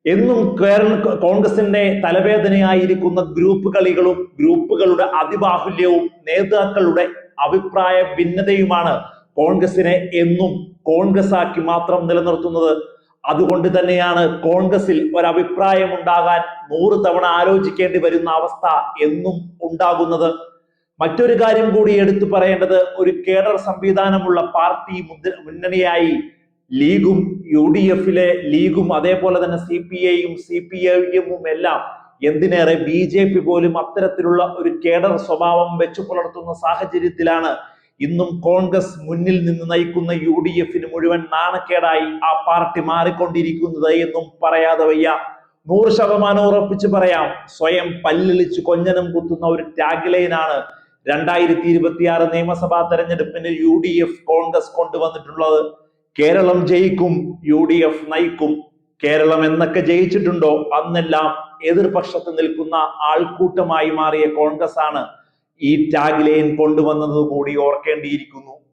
എന്നും കോൺഗ്രസിന്റെ തലവേദനയായിരിക്കുന്ന ഗ്രൂപ്പ് കളികളും ഗ്രൂപ്പുകളുടെ അതിബാഹുല്യവും നേതാക്കളുടെ അഭിപ്രായ ഭിന്നതയുമാണ് കോൺഗ്രസിനെ എന്നും കോൺഗ്രസ് ആക്കി മാത്രം നിലനിർത്തുന്നത്. അതുകൊണ്ട് തന്നെയാണ് കോൺഗ്രസിൽ ഒരഭിപ്രായം ഉണ്ടാകാൻ 100 തവണ ആലോചിക്കേണ്ടി വരുന്ന അവസ്ഥ എന്നും ഉണ്ടാകുന്നത്. മറ്റൊരു കാര്യം കൂടി എടുത്തു പറയേണ്ടത്, ഒരു കേഡർ സംവിധാനമുള്ള പാർട്ടി മുന്നണിയായി ലീഗും UDF-ലെ ലീഗും അതേപോലെ തന്നെ CPI-യും CPI-എമ്മും എല്ലാം, എന്തിനേറെ BJP പോലും അത്തരത്തിലുള്ള ഒരു കേഡർ സ്വഭാവം വെച്ചു പുലർത്തുന്ന സാഹചര്യത്തിലാണ് ഇന്നും കോൺഗ്രസ് മുന്നിൽ നിന്ന് നയിക്കുന്ന UDF-ന് മുഴുവൻ നാണക്കേടായി ആ പാർട്ടി മാറിക്കൊണ്ടിരിക്കുന്നത് എന്നും പറയാതെ വയ്യ. 100% ഉറപ്പിച്ചു പറയാം, സ്വയം പല്ലിളിച്ച് കൊഞ്ഞനം കുത്തുന്ന ഒരു ടാഗ് ലൈനാണ് 2026 നിയമസഭാ തെരഞ്ഞെടുപ്പിന് UDF കോൺഗ്രസ് കൊണ്ടുവന്നിട്ടുള്ളത്. കേരളം ജയിക്കും, UDF നയിക്കും. കേരളം എന്നൊക്കെ ജയിച്ചിട്ടുണ്ടോ അന്നെല്ലാം എതിർപക്ഷത്ത് നിൽക്കുന്ന ആൾക്കൂട്ടമായി മാറിയ കോൺഗ്രസ് ആണ് ഈ ടാഗ് ലൈൻ കൊണ്ടുവന്നത് കൂടി ഓർക്കേണ്ടിയിരിക്കുന്നു.